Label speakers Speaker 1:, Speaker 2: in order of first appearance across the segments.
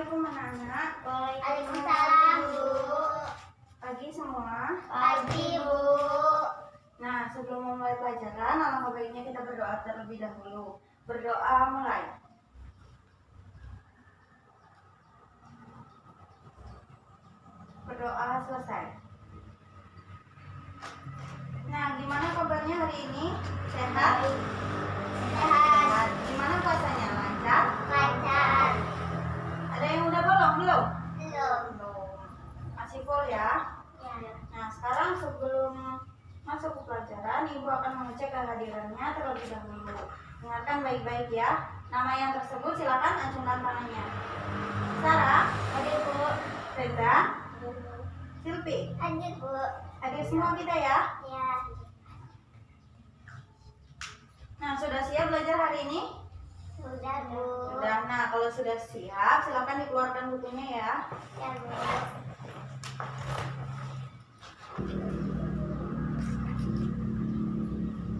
Speaker 1: Assalamualaikum anak-anak.
Speaker 2: Waalaikumsalam, Bu.
Speaker 1: Pagi semua.
Speaker 2: Pagi, Bu.
Speaker 1: Nah, sebelum memulai pelajaran, alangkah baiknya kita berdoa terlebih dahulu. Berdoa mulai. Berdoa selesai. Nah, gimana kabarnya hari ini? Sehat?
Speaker 2: Sehat.
Speaker 1: Gimana puasanya? Lancar?
Speaker 2: Lancar.
Speaker 1: Ada yang udah bolong belum?
Speaker 2: Belum.
Speaker 1: Belum. Masih full ya?
Speaker 2: Ya.
Speaker 1: Nah, sekarang sebelum masuk ke pelajaran, Ibu akan mengecek kehadirannya terlebih dahulu. Dengarkan baik-baik ya. Nama yang tersebut silakan acungkan tangannya. Sarah,
Speaker 2: Hadir, Bu.
Speaker 1: Reza,
Speaker 2: Hadir, Bu.
Speaker 1: Silpi.
Speaker 2: Hadir, Bu.
Speaker 1: Hadir semua kita ya.
Speaker 2: Ya.
Speaker 1: Nah, sudah siap belajar hari ini?
Speaker 2: Sudah, Bu.
Speaker 1: Sudah. Nah, kalau sudah siap, silakan dikeluarkan bukunya ya.
Speaker 2: Ya, Bu.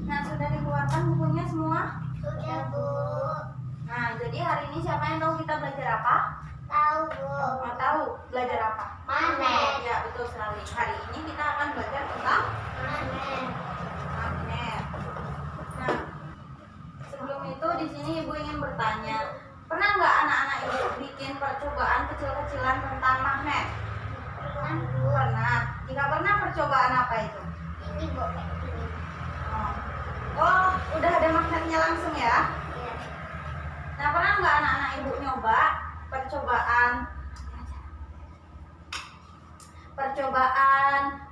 Speaker 1: Nah, sudah dikeluarkan bukunya semua?
Speaker 2: Sudah, Bu.
Speaker 1: Nah, jadi hari ini siapa yang tahu kita belajar apa?
Speaker 2: Tahu, Bu.
Speaker 1: Mau tahu belajar apa?
Speaker 2: Magnet.
Speaker 1: Ya, betul sekali. Hari ini kita akan belajar tentang
Speaker 2: Magnet.
Speaker 1: magnet. Nah, sebelum itu di sini Ibu ingin bertanya, pernah nggak anak-anak Ibu bikin percobaan kecil-kecilan tentang magnet?
Speaker 2: Pernah, Bu.
Speaker 1: Pernah. Jika pernah, percobaan apa itu?
Speaker 2: Ini, Bu. Kayak gini.
Speaker 1: Oh, udah ada magnetnya langsung ya?
Speaker 2: Ya.
Speaker 1: Nah, pernah nggak anak-anak Ibu nyoba percobaan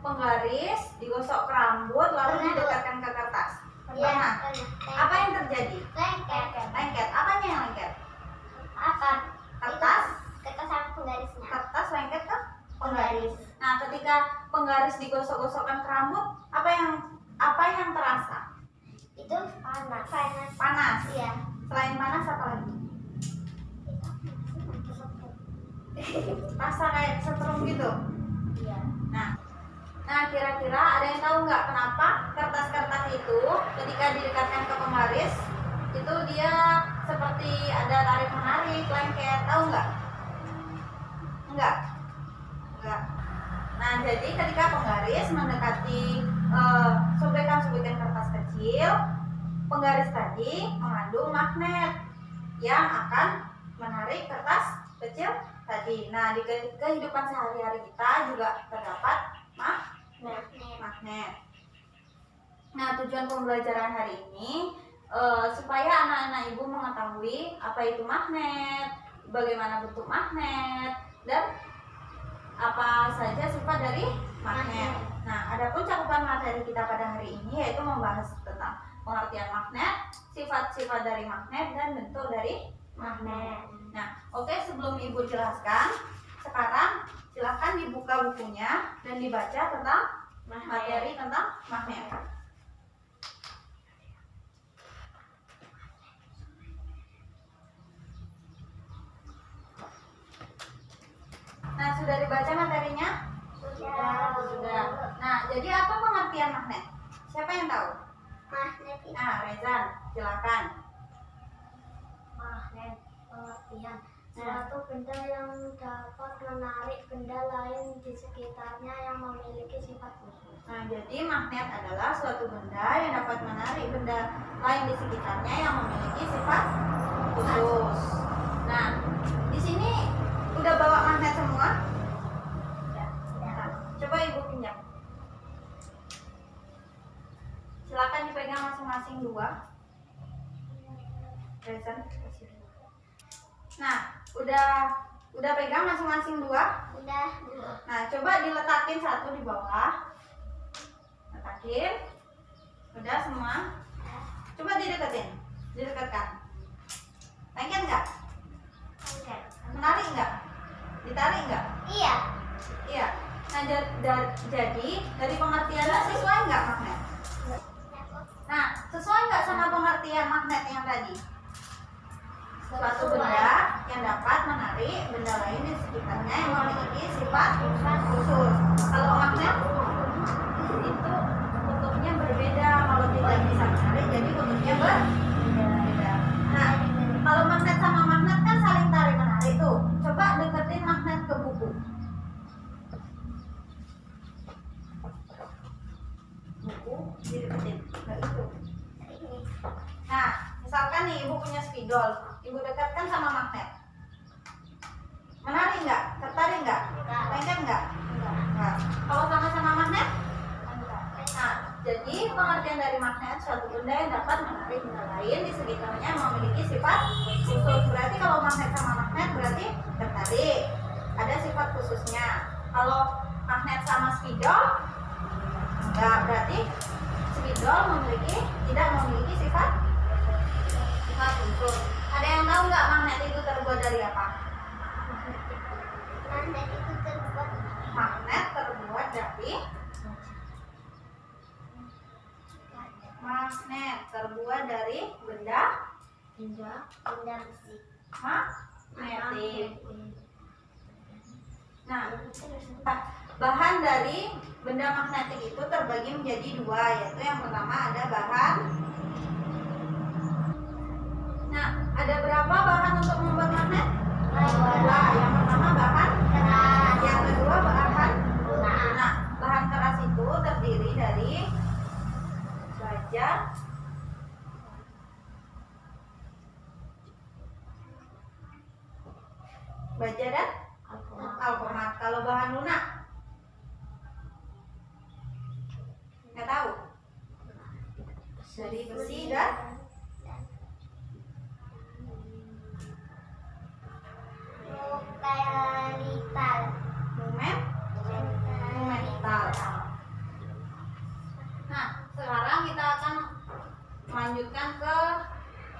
Speaker 1: penggaris digosok ke rambut lalu
Speaker 2: Pernah, Bu.
Speaker 1: didekatkan ke kertas?
Speaker 2: Ya,
Speaker 1: Pernah.
Speaker 2: pernah.
Speaker 1: Apa yang terjadi?
Speaker 2: Lengket.
Speaker 1: Lengket. Apanya yang lengket?
Speaker 2: Apa?
Speaker 1: Kertas?
Speaker 2: Kertas sama penggarisnya.
Speaker 1: Kertas lengket ke penggaris. Nah, ketika penggaris digosok-gosokkan ke rambut, apa yang terasa?
Speaker 2: Itu panas. Panas.
Speaker 1: Panas.
Speaker 2: Iya.
Speaker 1: Selain panas apa lagi? Rasa kayak setrum gitu.
Speaker 2: Iya.
Speaker 1: Nah, kira-kira ada yang tahu nggak kenapa kertas-kertas itu ketika didekatkan ke penggaris itu dia seperti ada tarik-menarik, lengket, tahu nggak? Enggak. Nah, jadi ketika penggaris mendekati sobekan-sobekan kertas kecil, penggaris tadi mengandung magnet yang akan menarik kertas kecil tadi. Nah, di kehidupan sehari-hari kita juga terdapat magnet. Nah, tujuan pembelajaran hari ini supaya anak-anak Ibu mengetahui apa itu magnet, bagaimana bentuk magnet, dan apa saja sifat dari magnet. Nah, adapun cakupan materi kita pada hari ini yaitu membahas tentang pengertian magnet, sifat-sifat dari magnet, dan bentuk dari magnet. Nah, oke, sebelum Ibu jelaskan, sekarang silahkan dibuka bukunya dan dibaca tentang materi tentang magnet. Nah, sudah dibaca materinya? Sudah. Nah, jadi apa pengertian magnet? Siapa yang tahu?
Speaker 2: Magnet itu
Speaker 1: Nah, Reza, silakan.
Speaker 2: magnet pengertian suatu benda yang dapat menarik benda lain di sekitarnya yang memiliki sifat khusus.
Speaker 1: Nah, jadi magnet adalah suatu benda yang dapat menarik benda lain di sekitarnya yang memiliki sifat khusus. Nah, di sini udah bawa magnet semua? Nah, coba Ibu pinjam. Silakan dipegang masing-masing dua. Reza, kasih dua. Nah, udah pegang masing-masing dua?
Speaker 2: Udah, Bu.
Speaker 1: Nah, coba diletakin satu di bawah. Letakin. Udah semua. Coba didekatkan. Lengket nggak?
Speaker 2: Enggak.
Speaker 1: Menarik nggak? Ditarik nggak?
Speaker 2: Iya.
Speaker 1: Iya. Nah, jadi dari pengertiannya sesuai nggak magnet? Nah, sesuai nggak sama pengertian magnet yang tadi? Suatu benda yang dapat menarik benda lain di sekitarnya yang memiliki sifat khusus. Kalau magnet itu bentuknya berbeda, kalau tidak bisa menarik jadi bentuknya berbeda. Nah, kalau magnet sama magnet kan saling tarik menarik tuh. Coba spidol. Ibu dekatkan sama magnet. Menarik nggak? Tertarik nggak? Lengket nggak? Nggak. Kalau sama-sama magnet? Nah, jadi pengertian dari magnet suatu benda yang dapat menarik benda lain di sekitarnya yang memiliki sifat khusus. Berarti kalau magnet sama magnet berarti tertarik. Ada sifat khususnya. Kalau magnet sama spidol enggak, berarti spidol tidak memiliki sifat khusus. Ada yang tahu nggak magnet itu terbuat dari apa? Magnet terbuat dari benda
Speaker 2: besi.
Speaker 1: magnetik. Nah, bahan dari benda magnetik itu terbagi menjadi dua, yaitu yang pertama ada bahan. Nah, ada berapa bahan untuk membuat magnet? Dua. Yang pertama bahan keras, yang kedua bahan lunak. Nah, bahan keras itu terdiri dari baja, dan alkomat. Kalau bahan lunak nggak tahu, dari besi dan metal. Nah, sekarang kita akan melanjutkan ke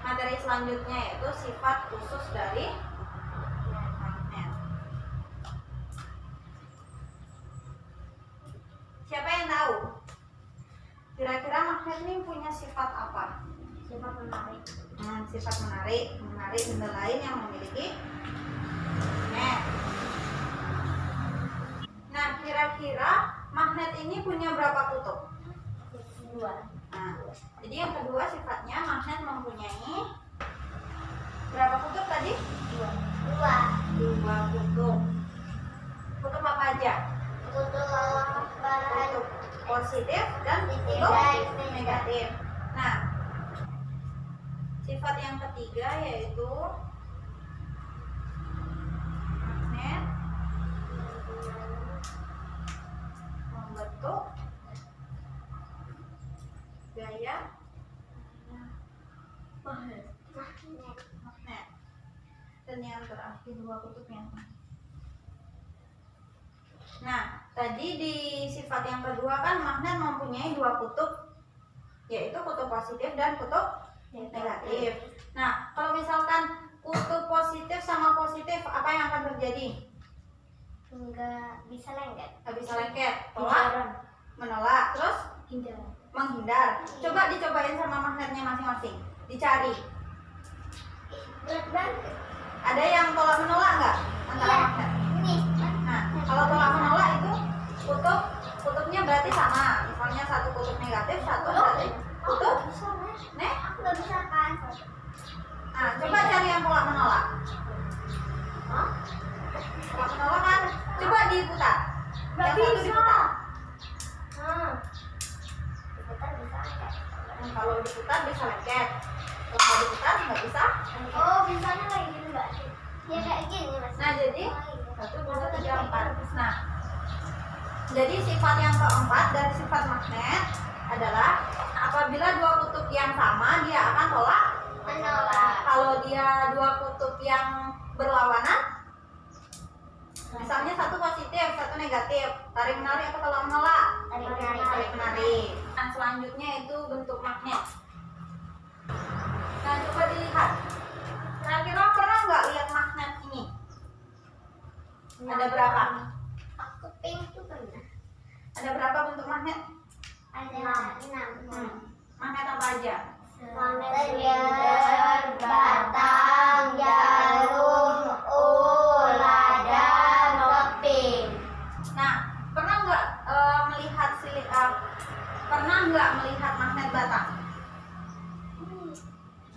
Speaker 1: materi selanjutnya, yaitu sifat khusus dari magnet. Siapa yang tahu? Kira-kira magnet ini punya sifat apa?
Speaker 2: Sifat menarik.
Speaker 1: Sifat menarik benda lain yang memiliki magnet. Nah, kira-kira magnet ini punya berapa kutub?
Speaker 2: Dua.
Speaker 1: Nah, jadi yang kedua sifatnya magnet mempunyai berapa kutub tadi? Dua kutub. Kutub apa aja? Kutub positif dan kutub negatif. Nah, sifat yang ketiga yaitu magnet membentuk gaya magnet. Dan yang terakhir dua kutubnya. Nah, tadi di sifat yang kedua kan magnet mempunyai dua kutub, yaitu kutub positif dan kutub negatif. Nah, kalau misalkan kutub positif sama positif, apa yang akan terjadi?
Speaker 2: Nggak bisa lengket.
Speaker 1: Nggak bisa lengket, tolak, menolak, terus menghindar. Coba dicobain sama magnetnya masing-masing, dicari.
Speaker 2: Berat banget.
Speaker 1: Ada yang tolak menolak nggak antara magnet?
Speaker 2: Ini.
Speaker 1: Nah, kalau tolak menolak itu kutubnya berarti sama. Misalnya satu kutub negatif, satu berarti kutub
Speaker 2: Aku nggak bisa kan.
Speaker 1: Nah, coba cari yang tolak menolak. Tolak menolak kan? Coba diputar.
Speaker 2: Nggak
Speaker 1: Yang satu
Speaker 2: bisa.
Speaker 1: diputar.
Speaker 2: Diputar bisa nggak?
Speaker 1: Kalau diputar bisa lengket. Kalau nggak diputar nggak bisa.
Speaker 2: Oh, bisanya kayak gini mbak? Ya kayak gini mas.
Speaker 1: Nah, jadi 1, 2, 3, 4. Nah, jadi sifat yang keempat dari sifat magnet adalah apabila dua kutub yang sama dia akan tolak
Speaker 2: Menolak.
Speaker 1: Kalau dia dua kutub yang berlawanan, misalnya satu positif, satu negatif, tarik menarik atau tolak menolak? Tarik menarik. Nah, selanjutnya itu bentuk magnet. Nah, coba dilihat. Kira-kira pernah nggak lihat magnet ini? Ada berapa?
Speaker 2: Aku pink tuh pernah.
Speaker 1: Ada berapa bentuk magnet?
Speaker 2: Ada 6.
Speaker 1: Magnet apa aja?
Speaker 2: Silinder, batang, jarum, ular, dan keping.
Speaker 1: Nah, pernah nggak melihat magnet batang?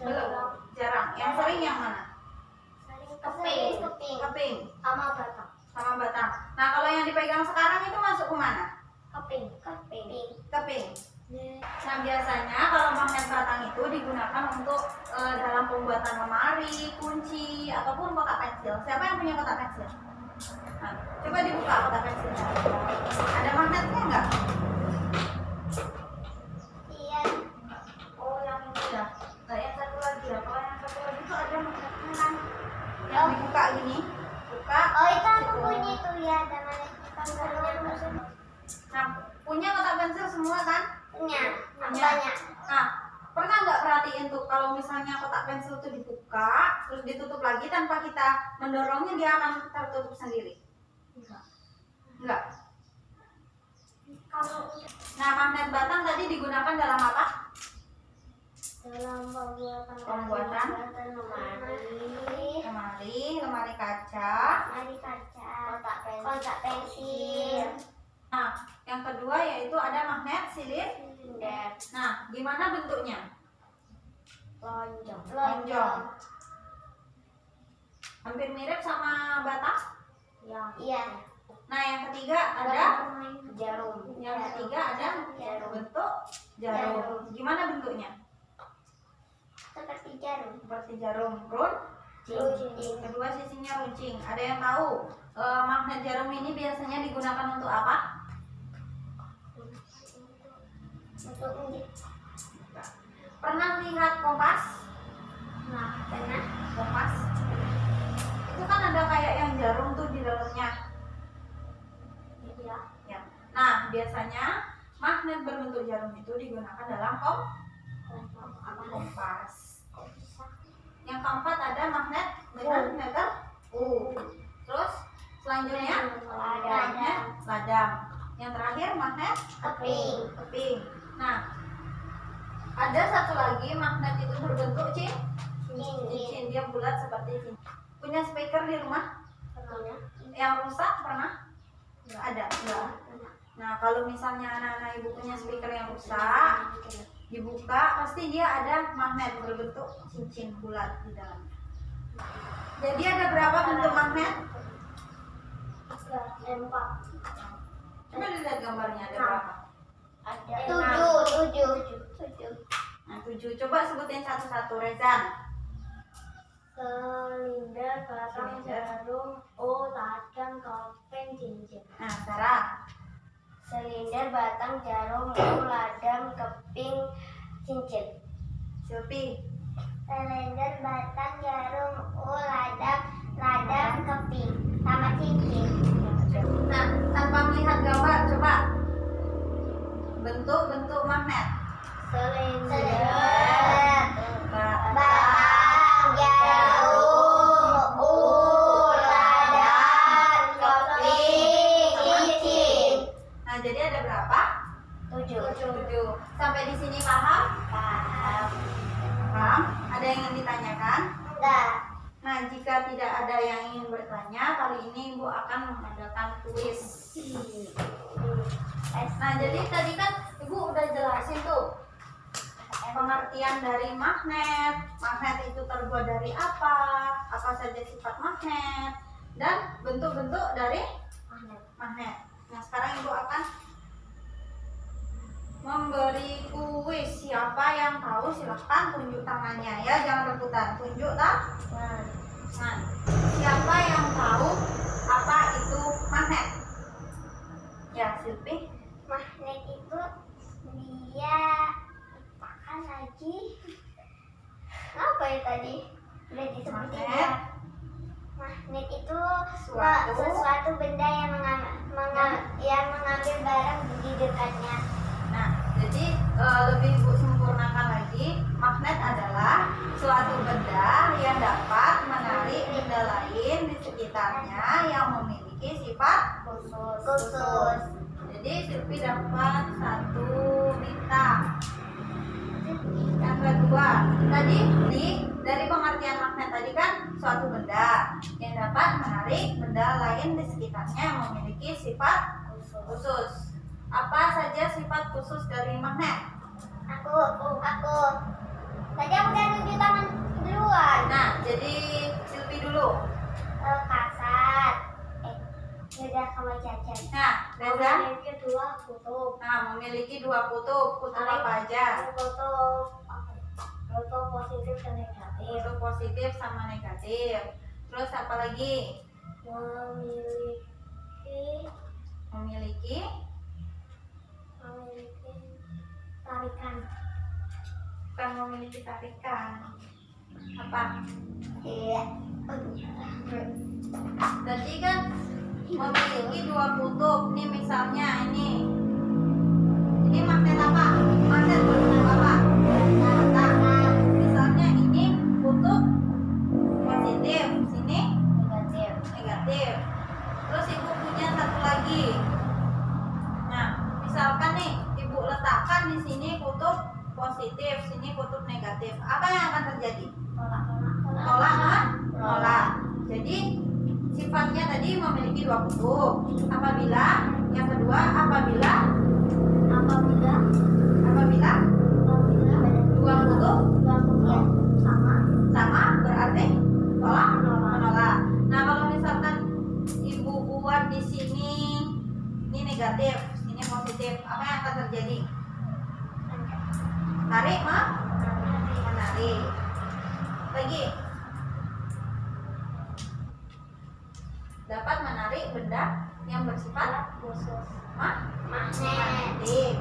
Speaker 1: Belum, jarang. Yang sering yang mana?
Speaker 2: Keping.
Speaker 1: Keping
Speaker 2: Sama batang.
Speaker 1: sama batang. Nah, kalau yang dipegang sekarang itu masuk ke mana?
Speaker 2: Keping.
Speaker 1: Keping. Nah, biasanya kalau magnet batang itu digunakan untuk dalam pembuatan lemari, kunci, ataupun kotak pensil. Siapa yang punya kotak pensil? Nah, coba dibuka kotak pensilnya. Ada magnetnya enggak?
Speaker 2: Iya.
Speaker 1: Oh, yang ini ya. Nah, yang satu lagi ya. Kalau yang satu lagi itu ada magnetnya kan. Yang dibuka gini. Buka.
Speaker 2: Oh, itu aku punya itu ya, ada magnetnya.
Speaker 1: Nah, punya kotak pensil semua kan?
Speaker 2: Punya.
Speaker 1: Punya.
Speaker 2: Banyak.
Speaker 1: Nah, pernah nggak perhatiin tuh kalau misalnya kotak pensil itu dibuka, terus ditutup lagi tanpa kita mendorongnya, dia akan tertutup sendiri? Enggak.
Speaker 2: Kalau
Speaker 1: Nah, magnet batang tadi digunakan dalam apa?
Speaker 2: dalam
Speaker 1: Pembuatan
Speaker 2: lemari,
Speaker 1: lemari kaca.
Speaker 2: kotak pensil,
Speaker 1: Nah, yang kedua yaitu ada magnet silinder. Nah, gimana bentuknya? Lonjong. Hampir mirip sama batang.
Speaker 2: Iya.
Speaker 1: Nah, yang ketiga ada
Speaker 2: jarum.
Speaker 1: Yang ketiga ada bentuk jarum. Gimana bentuknya?
Speaker 2: Seperti jarum.
Speaker 1: Seperti jarum.
Speaker 2: Runcing.
Speaker 1: Kedua sisinya runcing. Ada yang tahu magnet jarum ini biasanya digunakan untuk apa?
Speaker 2: Untuk
Speaker 1: Pernah lihat kompas?
Speaker 2: pernah.
Speaker 1: Kompas itu kan ada kayak yang jarum tuh di dalamnya.
Speaker 2: Iya.
Speaker 1: Ya. Nah, biasanya magnet berbentuk jarum itu digunakan dalam kompas. Yang keempat ada magnet dengan meter U. Terus selanjutnya magnet ladang. Yang terakhir magnet keping. Nah, ada satu lagi magnet itu berbentuk cincin. Dia bulat seperti cincin. Punya speaker di rumah? Yang rusak pernah? Nggak ada. Nggak. Nah, kalau misalnya anak-anak ibu punya speaker yang rusak, dibuka pasti dia ada magnet berbentuk cincin bulat di dalam. Jadi ada berapa bentuk magnet?
Speaker 2: Empat.
Speaker 1: Coba dilihat gambarnya ada berapa?
Speaker 2: Ada tujuh.
Speaker 1: Nah, 7. Coba sebutin satu-satu, Rezan.
Speaker 2: Silinder, batang, jarum, ladang, keping, cincin.
Speaker 1: Nah, Sarah.
Speaker 2: Silinder, batang, jarum, ladang, keping, cincin.
Speaker 1: Silpi.
Speaker 2: Silinder, batang, jarum, ladang, keping, sama cincin.
Speaker 1: Nah, tanpa melihat gambar, coba bentuk-bentuk magnet.
Speaker 2: Silinder,
Speaker 1: Batang.
Speaker 2: batang, jarum, ladang, keping, cincin.
Speaker 1: Nah, jadi ada berapa? 7. Sampai di sini paham? Paham? Ada yang ingin ditanyakan?
Speaker 2: Enggak.
Speaker 1: Nah, jika tidak ada yang ingin bertanya, kali ini Ibu akan mengadakan kuis. Nah, jadi tadi kan Ibu udah jelasin tuh pengertian dari magnet. Magnet itu terbuat dari apa saja sifat magnet, dan bentuk-bentuk dari magnet. Nah, sekarang Ibu akan memberi kuis. Siapa yang tahu silahkan tunjuk tangannya ya, jangan rebutan. Tunjuk tangan. Nah, siapa yang tahu apa itu magnet? Ya, Silpi.
Speaker 2: Magnet itu dia lupakan lagi. Apa ya tadi? Udah disebutin
Speaker 1: Magnet.
Speaker 2: ya. Magnet itu
Speaker 1: Suatu.
Speaker 2: sesuatu benda yang mengambil barang di dekatnya.
Speaker 1: Nah, jadi lebih Ibu sempurnakan lagi, magnet adalah suatu benda yang dapat menarik benda lain di sekitarnya yang memiliki sifat khusus. Jadi Silpi dapat 1 bintang. Yang kedua, tadi dari pengertian magnet tadi kan suatu benda yang dapat menarik benda lain di sekitarnya yang memiliki sifat khusus. Apa saja sifat khusus dari magnet?
Speaker 2: Aku. Tadi aku udah nunjuk tangan duluan.
Speaker 1: Nah, jadi Silpi dulu.
Speaker 2: Kasar. Udah sama Cacat.
Speaker 1: Nah, Reza.
Speaker 2: Yang kedua kutub.
Speaker 1: Nah, Memiliki dua kutub. Kutub apa aja?
Speaker 2: Kutub positif dan negatif.
Speaker 1: Kutub positif sama negatif. Terus apa lagi?
Speaker 2: Memiliki
Speaker 1: Memiliki
Speaker 2: tarikan.
Speaker 1: bukan memiliki tarikan. Apa?
Speaker 2: Iya.
Speaker 1: Tadi kan memiliki dua kutub. Ini misalnya ini magnet apa? Magnet berkutub apa? Bata. Misalnya ini kutub positif, sini negatif. Terus ibu punya satu lagi. Nah, misalkan nih ibu letakkan di sini kutub positif, sini kutub negatif. Apa yang akan terjadi? Tolak. Jadi sifatnya tadi memiliki dua kutub. Apabila yang kedua apabila dua kutub sama berarti menolak. Nah, kalau misalkan ibu buat di sini ini negatif, sini positif, apa yang akan terjadi? Tarik menarik. Lagi. Dapat menarik benda yang bersifat
Speaker 2: khusus.
Speaker 1: magnetik.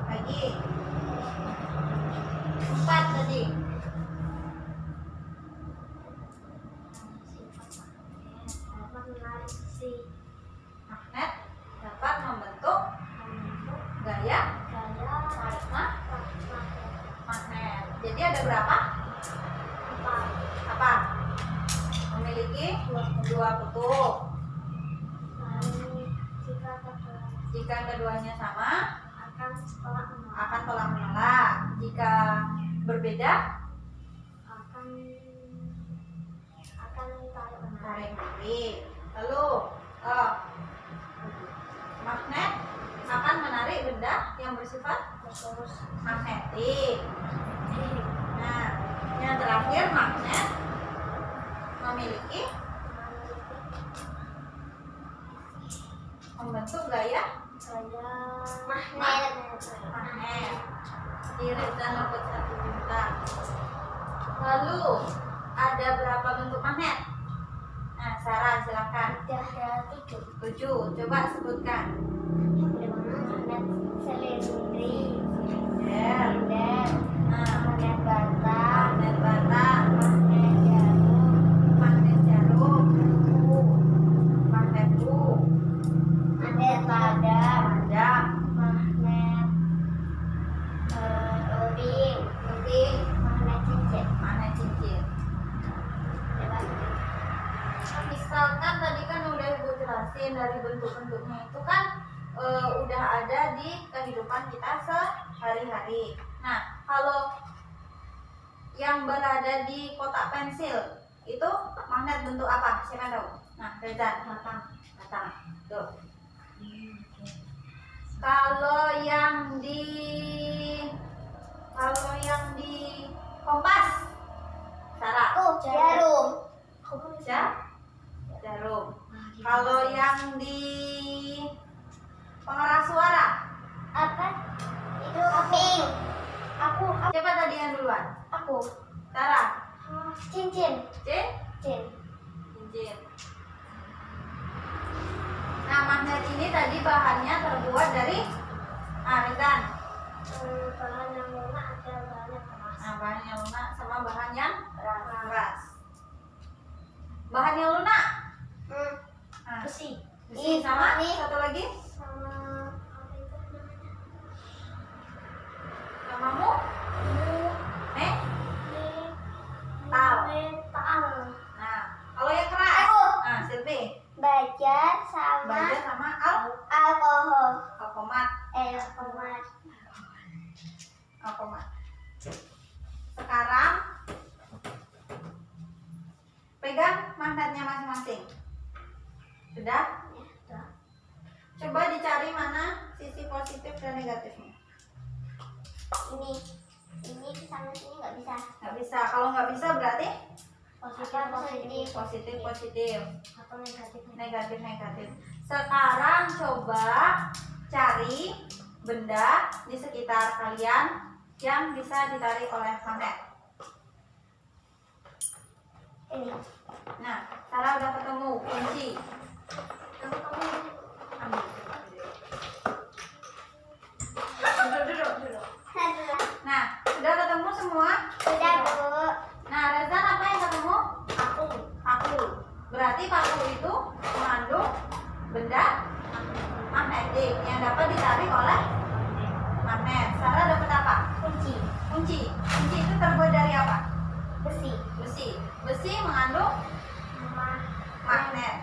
Speaker 1: Lagi. 4 tadi. Magnet dapat membentuk gaya tarik magnet. Jadi ada berapa? Apa? Memiliki dua kutub. Jika keduanya sama, akan tolak menolak. Jika berbeda,
Speaker 2: akan
Speaker 1: tarik menarik. Lalu magnet akan menarik benda yang bersifat magnetik. Nah, yang terakhir magnet memiliki membentuk gaya magnet. Iris dan dapat 1 juta. Lalu ada berapa bentuk magnet? Nah, Sarah silakan.
Speaker 2: Ada 7.
Speaker 1: 7. Coba sebutkan.
Speaker 2: Magnet selindri,
Speaker 1: Silinder,
Speaker 2: magnet bata,
Speaker 1: magnet bata,
Speaker 2: magnet jarum,
Speaker 1: magnet jarum, magnet bu,
Speaker 2: magnet padam,
Speaker 1: magnet
Speaker 2: lubing, magnet cincin.
Speaker 1: magnet cincin. Misalkan tadi kan udah ibu jelasin dari bentuk-bentuknya itu kan udah ada di kehidupan kita sehari-hari. Nah, kalau yang berada di kotak pensil itu magnet bentuk apa? Siapa tahu? Nah, Reza. Batang. Tuh. Kalau yang di kompas, Sarah.
Speaker 2: Jarum.
Speaker 1: Jarum. Kalau yang di pengeras suara,
Speaker 2: Apa? Itu kuping. Aku.
Speaker 1: siapa tadi yang duluan? Sarah.
Speaker 2: Cincin.
Speaker 1: Cincin. Nah, magnet ini tadi bahannya terbuat dari Rizan.
Speaker 2: Bahan yang lunak ada bahan yang keras.
Speaker 1: Nah, bahan yang lunak sama bahan yang keras. Bahan yang lunak. Nah,
Speaker 2: Besi.
Speaker 1: besi sama
Speaker 2: Ini.
Speaker 1: satu lagi
Speaker 2: Sama apa itu namanya?
Speaker 1: namamu
Speaker 2: Ini
Speaker 1: Tal.
Speaker 2: metal.
Speaker 1: Nah, kalau yang keras,
Speaker 2: Aku.
Speaker 1: nah Silvi,
Speaker 2: Baja sama
Speaker 1: baja sama
Speaker 2: alkohol.
Speaker 1: alkomat.
Speaker 2: Alkomat.
Speaker 1: Sekarang pegang magnetnya masing-masing. Sudah? Coba dicari mana sisi positif dan negatifnya.
Speaker 2: Ini sama sini nggak bisa.
Speaker 1: Nggak bisa. Kalau nggak bisa berarti
Speaker 2: Positif.
Speaker 1: positif.
Speaker 2: Atau negatif.
Speaker 1: Negatif. Sekarang coba cari benda di sekitar kalian yang bisa ditarik oleh magnet.
Speaker 2: Ini.
Speaker 1: Nah, Sarah udah ketemu kunci. Ambil. Duduk. Nah, sudah ketemu semua?
Speaker 2: Sudah, Bu.
Speaker 1: Nah, Rezan apa yang ketemu? Paku. Berarti paku itu mengandung benda magnetik yang dapat ditarik oleh magnet. Sarah dapat apa?
Speaker 2: Kunci.
Speaker 1: Kunci itu terbuat dari apa?
Speaker 2: Besi.
Speaker 1: Besi mengandung magnet.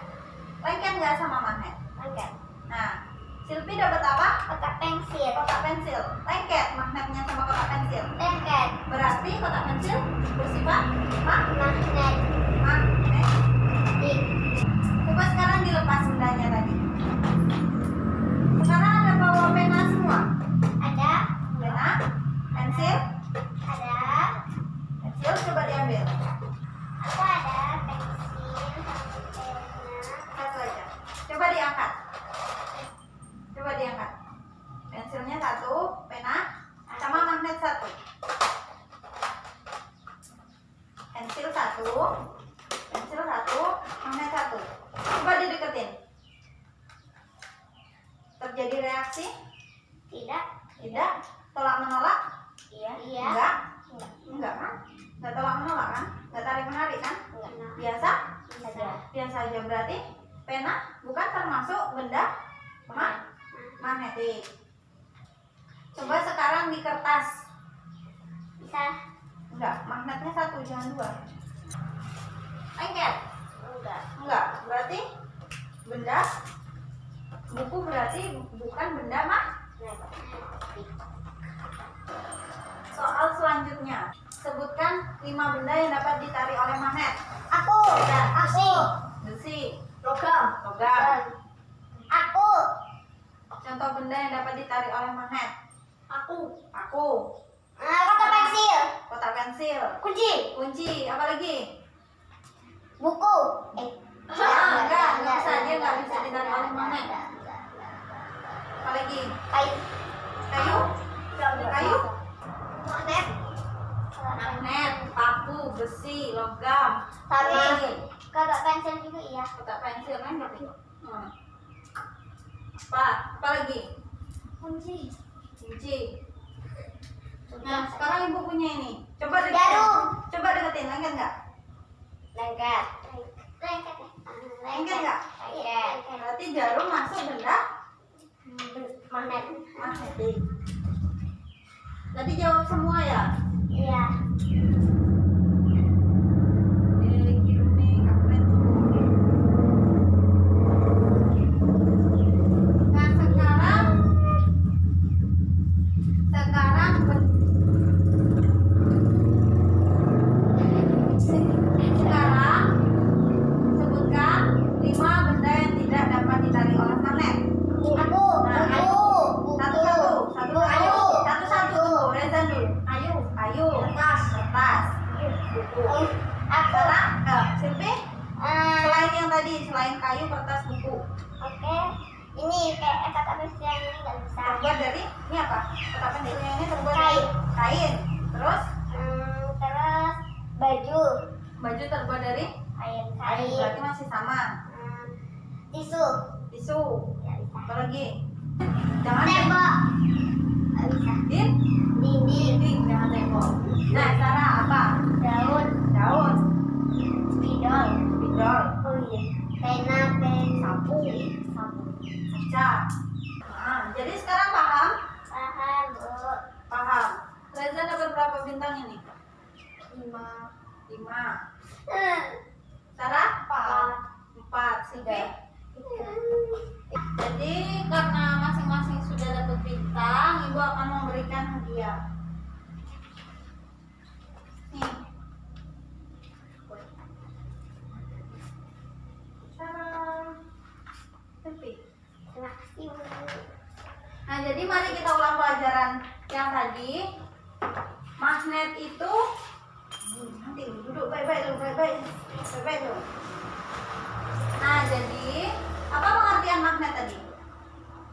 Speaker 1: Lengket nggak sama magnet?
Speaker 2: Lengket.
Speaker 1: Nah, Silvi dapat apa?
Speaker 2: Kotak pensil.
Speaker 1: Kotak pensil. Lengket magnetnya sama kotak pensil.
Speaker 2: Lengket.
Speaker 1: Berarti kotak pensil bersifat
Speaker 2: Magnet.
Speaker 1: magnet.
Speaker 2: Dik.
Speaker 1: Coba sekarang dilepas bendanya tadi. Sekarang ada bawa pena semua.
Speaker 2: Ada.
Speaker 1: Pena, pensil,
Speaker 2: Ada.
Speaker 1: pensil coba diambil.
Speaker 2: Aku ada pensil.
Speaker 1: Satu aja. Coba diangkat. Pensilnya satu, pena sama magnet satu. Pensil satu, magnet satu. Coba dideketin. Terjadi reaksi?
Speaker 2: Tidak.
Speaker 1: Tidak. Tolak menolak?
Speaker 2: Iya.
Speaker 1: Enggak kan? Enggak tolak menolak kan? Enggak tarik menarik kan? Biasa? Biasa aja. Berarti pena bukan termasuk benda magnetik. Coba sekarang di kertas.
Speaker 2: Bisa.
Speaker 1: Enggak, magnetnya satu, jangan dua. Lengket?
Speaker 2: Enggak.
Speaker 1: Berarti benda buku berarti bukan benda magnetik. Soal selanjutnya, sebutkan 5 benda yang dapat ditarik oleh magnet.
Speaker 2: Aku.
Speaker 1: Besi,
Speaker 2: Logam. Aku.
Speaker 1: contoh benda yang dapat ditarik oleh magnet.
Speaker 2: Aku.
Speaker 1: Kotak pensil,
Speaker 2: Kunci.
Speaker 1: apa lagi?
Speaker 2: Buku.
Speaker 1: Enggak bisa, dia nggak bisa ditarik oleh magnet. Apa lagi? Kayu, magnet, paku, besi, logam,
Speaker 2: Tapi kakak pensil juga iya.
Speaker 1: kotak pensil kan gitu. Apa lagi?
Speaker 2: Kunci.
Speaker 1: Nah, sekarang ibu punya ini. Coba deketin.
Speaker 2: Jarum.
Speaker 1: Coba deketin, lengket nggak?
Speaker 2: Lengket.
Speaker 1: Lengket nggak? Berarti jarum masuk benda magnetik. Tadi jawab semua ya?
Speaker 2: Iya.
Speaker 1: Kirim nih, keren tuh. Nah, sekarang sebutkan 5 benda yang tidak dapat ditarik oleh magnet.
Speaker 2: Aku.
Speaker 1: Satu-satu tuh, Reza dulu. Kayu, kertas, buku. Sekarang, Silvi, selain yang tadi, selain kayu, kertas, buku,
Speaker 2: Oke. Ini kayak kata pensil yang ini nggak bisa.
Speaker 1: terbuat dari ini apa? Kotak pensilnya ini terbuat dari
Speaker 2: Kain.
Speaker 1: kain. Terus
Speaker 2: Terus baju.
Speaker 1: baju terbuat dari
Speaker 2: Kain.
Speaker 1: berarti masih sama.
Speaker 2: Tisu.
Speaker 1: Tisu,
Speaker 2: Ya bisa.
Speaker 1: apa lagi? Jangan
Speaker 2: Tembok. Nggak bisa. Dinding.
Speaker 1: dinding, jangan tembok. Nah, Sarah apa?
Speaker 2: Daun.
Speaker 1: Spidol,
Speaker 2: Oh iya. Pena.
Speaker 1: sapu, kaca. Nah, jadi sekarang paham?
Speaker 2: Paham, Bu.
Speaker 1: Paham. Reza dapat berapa bintang ini?
Speaker 2: 5.
Speaker 1: 5. Sarah? 4. Silvi? Jadi karena masing-masing sudah dapat bintang, ibu akan memberikan hadiah. Nih. Sarah. Silvi.
Speaker 2: Terima kasih, Bu.
Speaker 1: Nah, jadi mari kita ulang pelajaran yang tadi. Magnet itu nanti duduk baik-baik dulu, baik-baik dulu. Nah, jadi apa pengertian magnet tadi?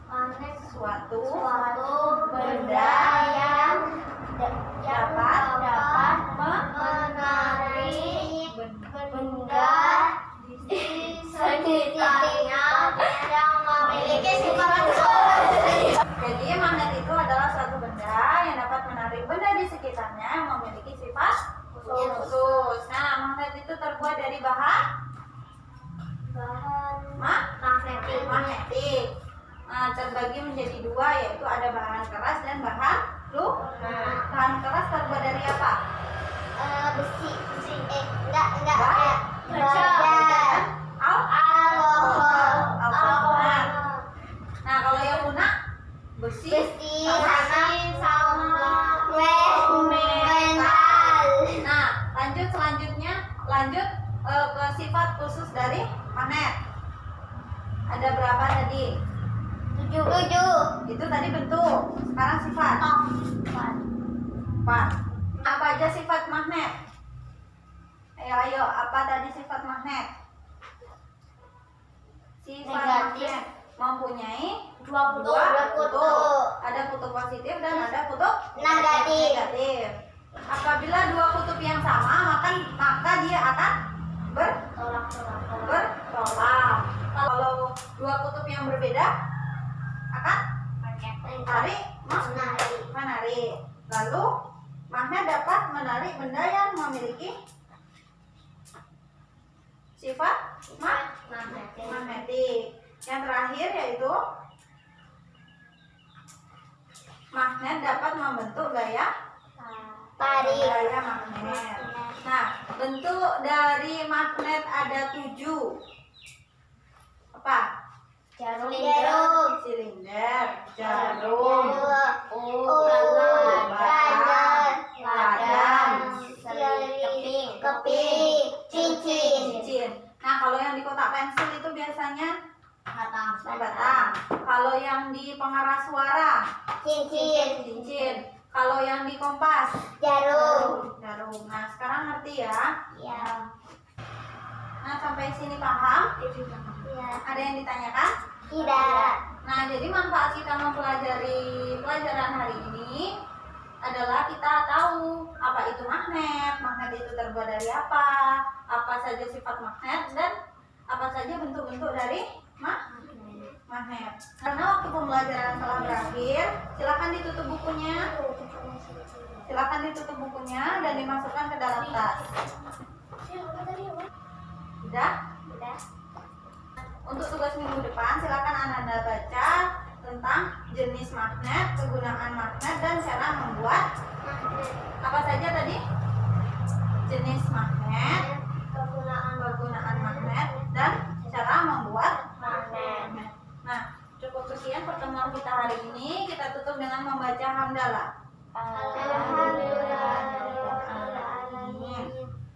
Speaker 2: Magnet
Speaker 1: Suatu
Speaker 2: suatu
Speaker 1: dari bahan
Speaker 2: magnetik.
Speaker 1: magnetik. Nah, terbagi menjadi dua, yaitu ada bahan keras dan bahan lunak. Bahan keras terbuat dari apa?
Speaker 2: Besi. Enggak.
Speaker 1: Baja.
Speaker 2: Baja. Alkohol.
Speaker 1: Alkohol. Nah, kalau yang lunak besi,
Speaker 2: sama metal.
Speaker 1: Nah, lanjut ke sifat khusus dari magnet. Ada berapa tadi?
Speaker 2: 7.
Speaker 1: Itu tadi bentuk. Sekarang sifat. 4. Apa aja sifat magnet? Ayo, apa tadi sifat magnet? Sifat
Speaker 2: Negatif.
Speaker 1: magnet mempunyai
Speaker 2: Dua kutub.
Speaker 1: Ada kutub positif dan ada kutub
Speaker 2: Negatif.
Speaker 1: Apabila dua kutub yang sama, maka dia akan bertolak. Kalau dua kutub yang berbeda akan menarik. Lalu magnet dapat menarik benda yang memiliki sifat magnetik. Yang terakhir yaitu magnet dapat membentuk gaya magnet. Nah, bentuk dari magnet ada 7. Apa?
Speaker 2: Jarum.
Speaker 1: Silinder, jarum, ladang,
Speaker 2: keping, cincin.
Speaker 1: cincin. Nah, kalau yang di kotak pensil itu biasanya
Speaker 2: Batang.
Speaker 1: Kalau yang di pengeras suara, cincin. Kalau yang di kompas,
Speaker 2: Jarum.
Speaker 1: Nah, sekarang ngerti ya?
Speaker 2: Ya.
Speaker 1: Nah, sampai sini paham?
Speaker 2: Ya.
Speaker 1: Ada yang ditanyakan?
Speaker 2: Tidak.
Speaker 1: Nah, jadi manfaat kita mempelajari pelajaran hari ini adalah kita tahu apa itu magnet itu terbuat dari apa saja sifat magnet, dan apa saja bentuk-bentuk dari magnet. Karena waktu pembelajaran telah berakhir, silakan ditutup bukunya dan dimasukkan ke dalam tas. Sudah? Untuk tugas minggu depan, silakan Anda baca tentang jenis magnet, kegunaan magnet, dan cara membuat apa saja tadi? Jenis magnet, kegunaan magnet, dan cara membuat magnet. Nah, cukup sekian pertemuan kita hari ini. Kita tutup dengan membaca hamdalah.
Speaker 2: Alhamdulillah.